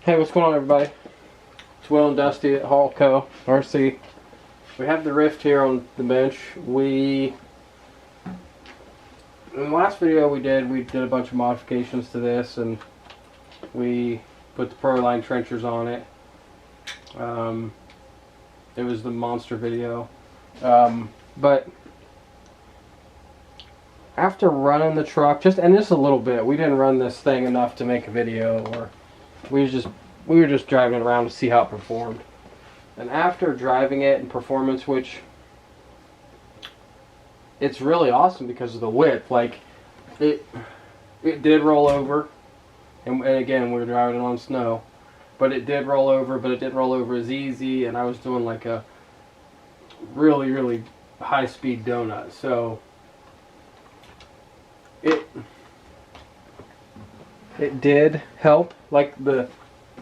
Hey, what's going on, everybody? It's Will and Dusty at Hall Co. RC. We have the Ryft here on the bench. In the last video we did a bunch of modifications to this, and we put the Proline trenchers on it. It was the monster video. But after running the truck, and just a little bit, we didn't run this thing enough to make a video, or we were just driving it around to see how it performed. And after driving it in performance, which it's really awesome because of the width, like it did roll over, and again we were driving it on snow, but it did roll over, but it didn't roll over as easy, and I was doing like a really high speed donut, so it did help, like the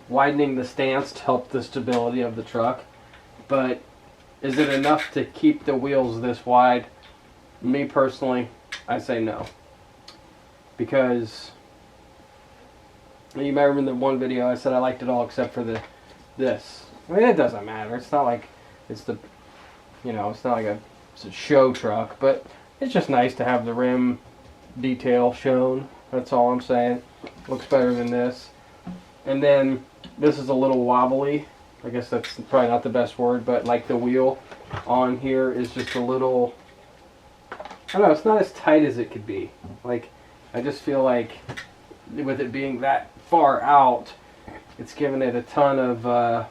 widening the stance to help the stability of the truck. But is it enough to keep the wheels this wide? Me personally, I say no. Because you might remember in the one video I said I liked it all except for this. I mean, it doesn't matter. It's not like it's the, it's not like it's a show truck, but it's just nice to have the rim detail shown. That's all I'm saying. Looks better than this. And then this is a little wobbly. I guess that's probably not the best word, but like the wheel on here is just a little, I don't know, it's not as tight as it could be. Like, I just feel like with it being that far out, it's giving it a ton of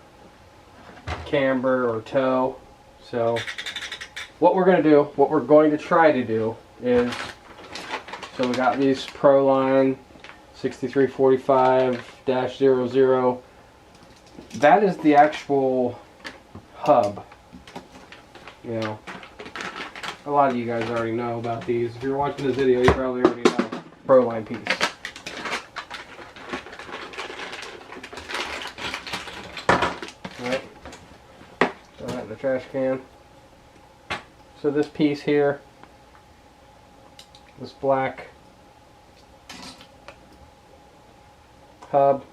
camber or toe. So what we're going to try to do is, so we got these Proline 6345-00. That is the actual hub. A lot of you guys already know about these. If you're watching this video, you probably already know. Proline piece. Alright. Throw that in the trash can. So this piece here, this black hub,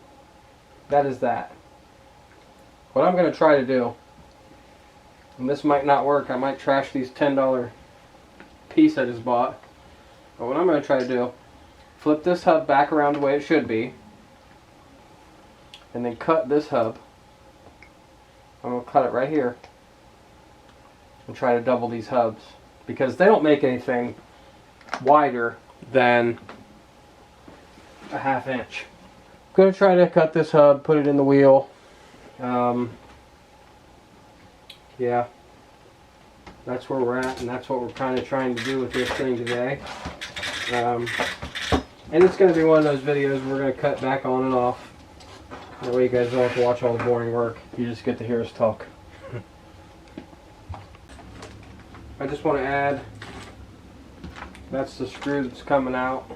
that is that. What I'm going to try to do, and this might not work, I might trash these $10 piece I just bought, but what I'm going to try to do, flip this hub back around the way it should be, and then cut this hub. I'm going to cut it right here and try to double these hubs, because they don't make anything wider than a ½ inch. I'm going to try to cut this hub, put it in the wheel. Yeah, that's where we're at, and that's what we're kind of trying to do with this thing today. And it's going to be one of those videos we're going to cut back on and off. That way you guys don't have to watch all the boring work. You just get to hear us talk. I just want to add, that's the screw that's coming out.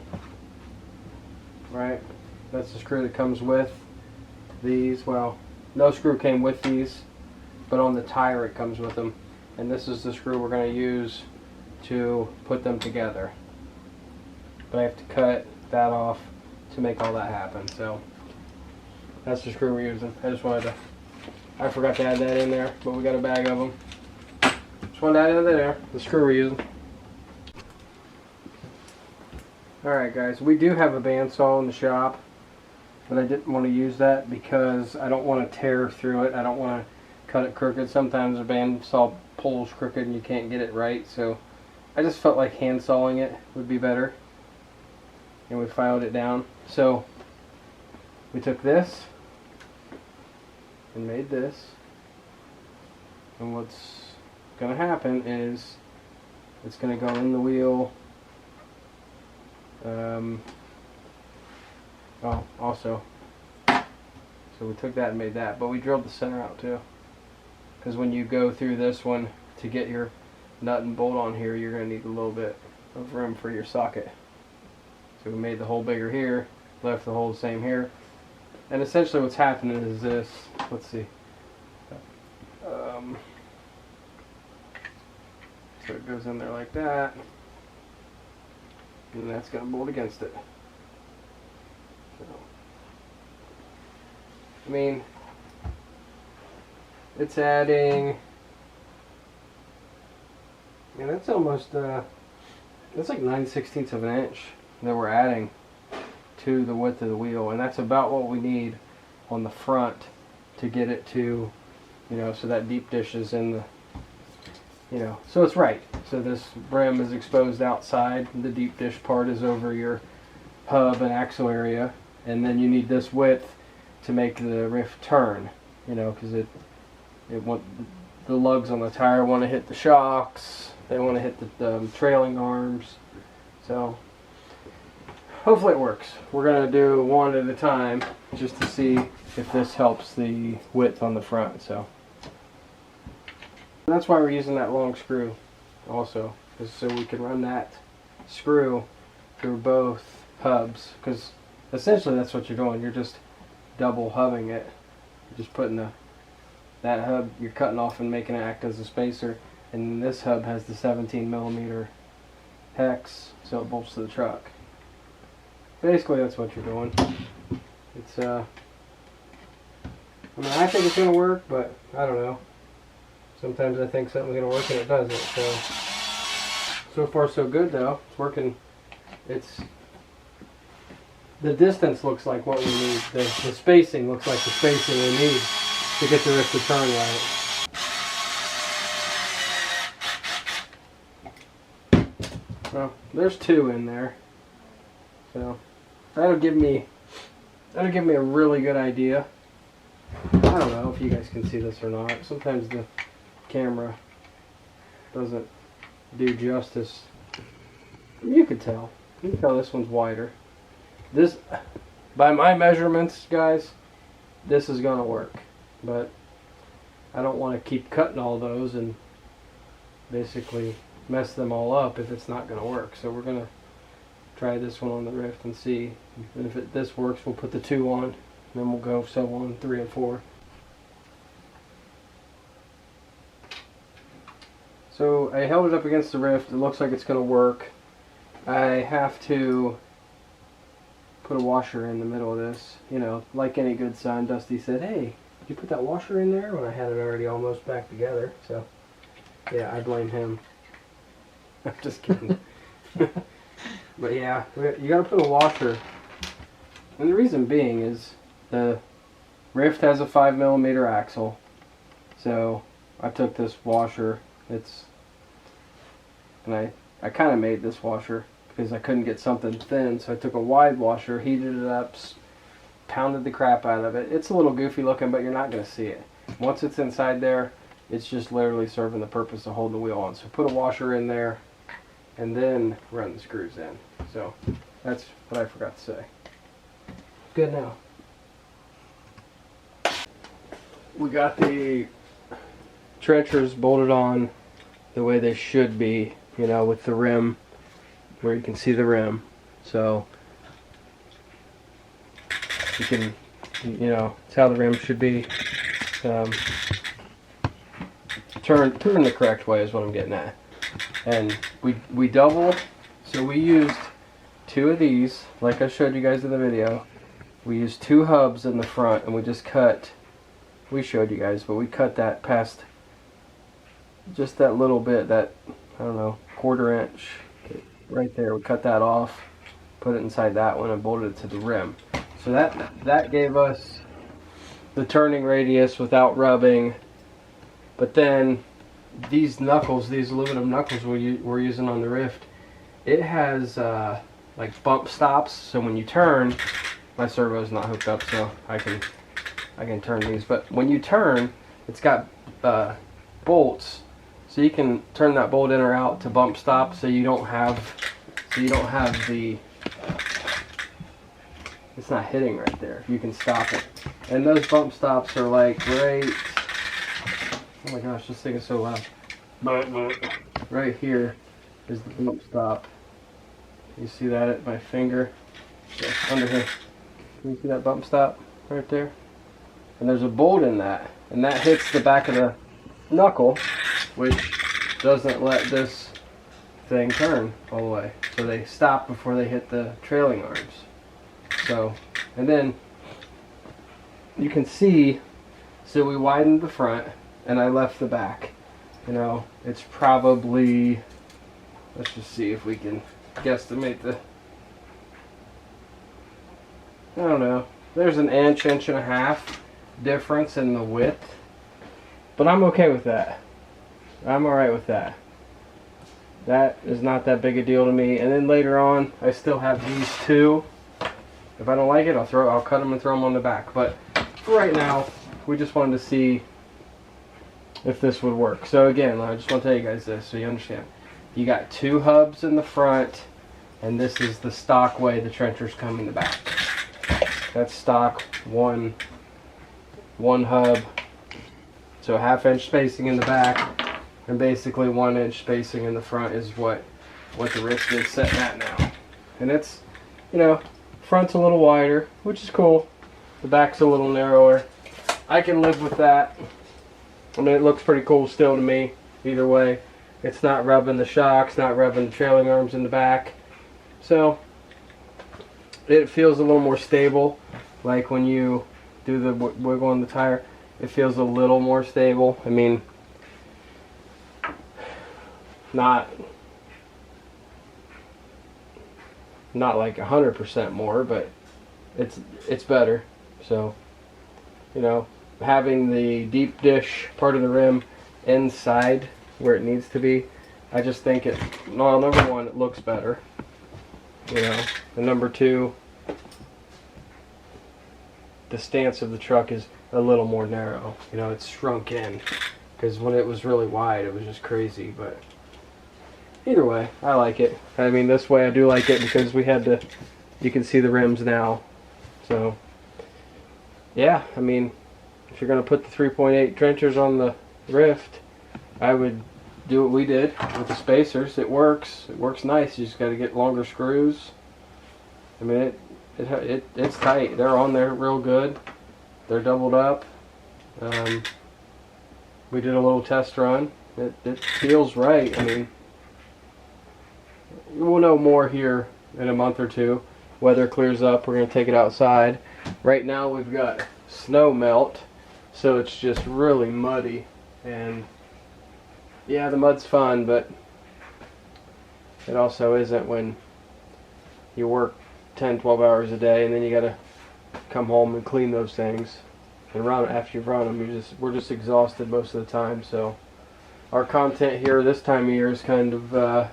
Right? That's the screw that comes with these. Well, no screw came with these, but on the tire it comes with them. And this is the screw we're going to use to put them together. But I have to cut that off to make all that happen. So that's the screw we're using. I forgot to add that in there, but we got a bag of them. Just wanted to add it in there, the screw we're using. Alright guys, we do have a bandsaw in the shop, but I didn't want to use that because I don't want to tear through it. I don't want to cut it crooked. Sometimes a bandsaw pulls crooked and you can't get it right, so I just felt like hand sawing it would be better. And we filed it down. So we took this and made this. And what's going to happen is it's going to go in the wheel. Also, so we took that and made that, but we drilled the center out too, because when you go through this one to get your nut and bolt on here, you're going to need a little bit of room for your socket. So we made the hole bigger here, left the hole the same here, and essentially what's happening is this. Let's see. So it goes in there like that, and that's going to bolt against it. So I mean, it's adding, and that's almost, that's like 9/16 of an inch that we're adding to the width of the wheel, and that's about what we need on the front to get it to, you know, so that deep dish is in the, you know, so it's right. So this rim is exposed outside, the deep dish part is over your hub and axle area, and then you need this width to make the Ryft turn, you know, because it want, the lugs on the tire want to hit the shocks, they want to hit the trailing arms. So hopefully it works. We're going to do one at a time just to see if this helps the width on the front. So that's why we're using that long screw also, is so we can run that screw through both hubs, because essentially that's what you're doing. You're just double hubbing it. You're just putting that hub, you're cutting off and making it act as a spacer, and this hub has the 17mm hex, so it bolts to the truck. Basically that's what you're doing. It's I mean, I think it's going to work, but I don't know. Sometimes I think something's going to work and it doesn't. So far so good though. It's working. It's, the distance looks like what we need. The spacing looks like the spacing we need to get the Ryft to turn right. Well, there's two in there. So that'll give me a really good idea. I don't know if you guys can see this or not. Sometimes the camera doesn't do justice. You can tell. You can tell this one's wider. This, by my measurements, guys, this is gonna work. But I don't want to keep cutting all those and basically mess them all up if it's not gonna work. So we're gonna try this one on the Ryft and see. And if this works, we'll put the 2 on. And then we'll go so on 3 and 4. So I held it up against the Ryft. It looks like it's going to work. I have to put a washer in the middle of this. You know, like any good son, Dusty said, "Hey, did you put that washer in there?" When I had it already almost back together. So, yeah, I blame him. I'm just kidding. But yeah, you got to put a washer. And the reason being is the Ryft has a 5mm axle. So I took this washer. And I kind of made this washer because I couldn't get something thin, so I took a wide washer, heated it up, pounded the crap out of it. It's a little goofy looking, but you're not going to see it. Once it's inside there, it's just literally serving the purpose of holding the wheel on. So put a washer in there and then run the screws in. So that's what I forgot to say. Good now. We got the trenchers bolted on the way they should be, you know, with the rim where you can see the rim. So you can, you know, it's how the rim should be. Turn the correct way is what I'm getting at. And we double, so we used 2 of these, like I showed you guys in the video. We used 2 hubs in the front, and we just cut, we showed you guys, but we cut that past just that little bit, that, I don't know, 1/4 inch right there. We cut that off, put it inside that one, and bolted it to the rim. So that gave us the turning radius without rubbing. But then these knuckles, these aluminum knuckles we're using on the Ryft, it has like bump stops. So when you turn, my servo's not hooked up, so I can turn these. But when you turn, it's got bolts. So you can turn that bolt in or out to bump stop, so you don't have the, it's not hitting right there. You can stop it. And those bump stops are like right, oh my gosh, this thing is so loud. Right here is the bump stop. You see that at my finger? Yeah, under here. Can you see that bump stop right there? And there's a bolt in that, and that hits the back of the knuckle, which doesn't let this thing turn all the way. So they stop before they hit the trailing arms. So, and then you can see, so we widened the front and I left the back. You know, it's probably, let's just see if we can guesstimate the, I don't know, there's an inch, inch and a half difference in the width, but I'm okay with that. I'm alright with that. That is not that big a deal to me. And then later on, I still have these two. If I don't like it, I'll cut them and throw them on the back. But for right now, we just wanted to see if this would work. So again, I just want to tell you guys this so you understand. You got two hubs in the front, and this is the stock way the trenchers come in the back. That's stock, one hub. So 1/2 inch spacing in the back, and basically 1 inch spacing in the front is what the Ryft is setting at now. And it's, you know, front's a little wider, which is cool. The back's a little narrower. I can live with that. I mean, it looks pretty cool still to me, either way. It's not rubbing the shocks, not rubbing the trailing arms in the back. So, it feels a little more stable. Like when you do the wiggle on the tire, it feels a little more stable. I mean, not like 100% more, but it's better. So, you know, having the deep dish part of the rim inside where it needs to be, I just think it, well, number one, it looks better, you know, and number two, the stance of the truck is a little more narrow. You know, it's shrunk in, because when it was really wide, it was just crazy. But either way, I like it. I mean, this way I do like it because we had to, you can see the rims now. So, yeah, I mean, if you're going to put the 3.8 trenchers on the Ryft, I would do what we did with the spacers. It works. It works nice. You just got to get longer screws. I mean, it's tight. They're on there real good. They're doubled up. We did a little test run. It feels right. I mean, we'll know more here in a month or two. Weather clears up. We're going to take it outside. Right now we've got snow melt, so it's just really muddy. And yeah, the mud's fun, but it also isn't when you work 10-12 hours a day and then you got to come home and clean those things and run. After you've run them, we're just exhausted most of the time. So our content here this time of year is kind of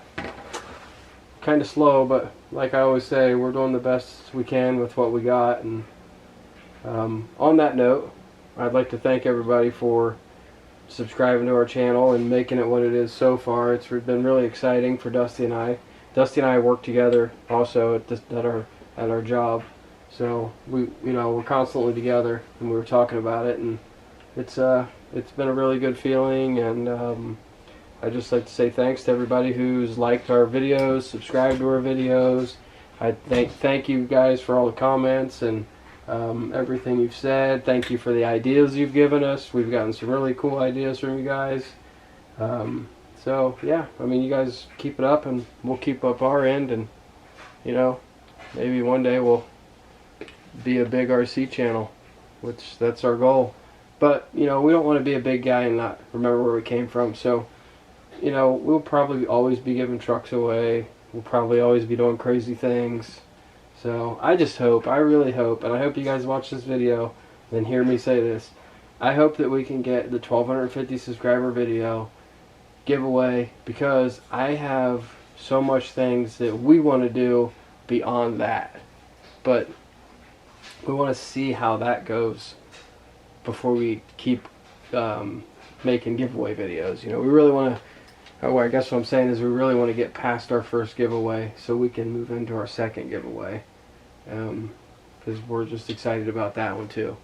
slow, but like I always say, we're doing the best we can with what we got. And on that note, I'd like to thank everybody for subscribing to our channel and making it what it is so far. It's been really exciting for Dusty and I. Dusty and I work together also at our job, so we're constantly together, and we were talking about it, and it's been a really good feeling. And I'd just like to say thanks to everybody who's liked our videos, subscribed to our videos. I thank you guys for all the comments and everything you've said. Thank you for the ideas you've given us. We've gotten some really cool ideas from you guys. So yeah, I mean, you guys keep it up, and we'll keep up our end, and you know, maybe one day we'll be a big RC channel, which that's our goal. But you know, we don't want to be a big guy and not remember where we came from. So you know, we'll probably always be giving trucks away. We'll probably always be doing crazy things. So I just hope, I really hope, and I hope you guys watch this video and hear me say this. I hope that we can get the 1,250 subscriber video giveaway, because I have so much things that we want to do beyond that. But we want to see how that goes before we keep making giveaway videos. You know, we really want to, I guess what I'm saying is we really want to get past our first giveaway so we can move into our second giveaway. Because we're just excited about that one too.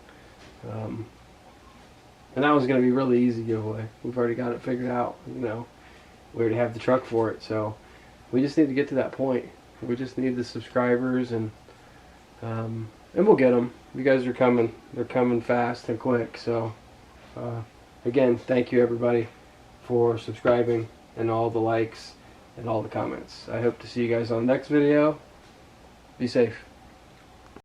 And that one's going to be a really easy giveaway. We've already got it figured out. You know, we already have the truck for it. So we just need to get to that point. We just need the subscribers, and we'll get them. You guys are coming. They're coming fast and quick. So again, thank you everybody for subscribing and all the likes and all the comments. I hope to see you guys on the next video. Be safe.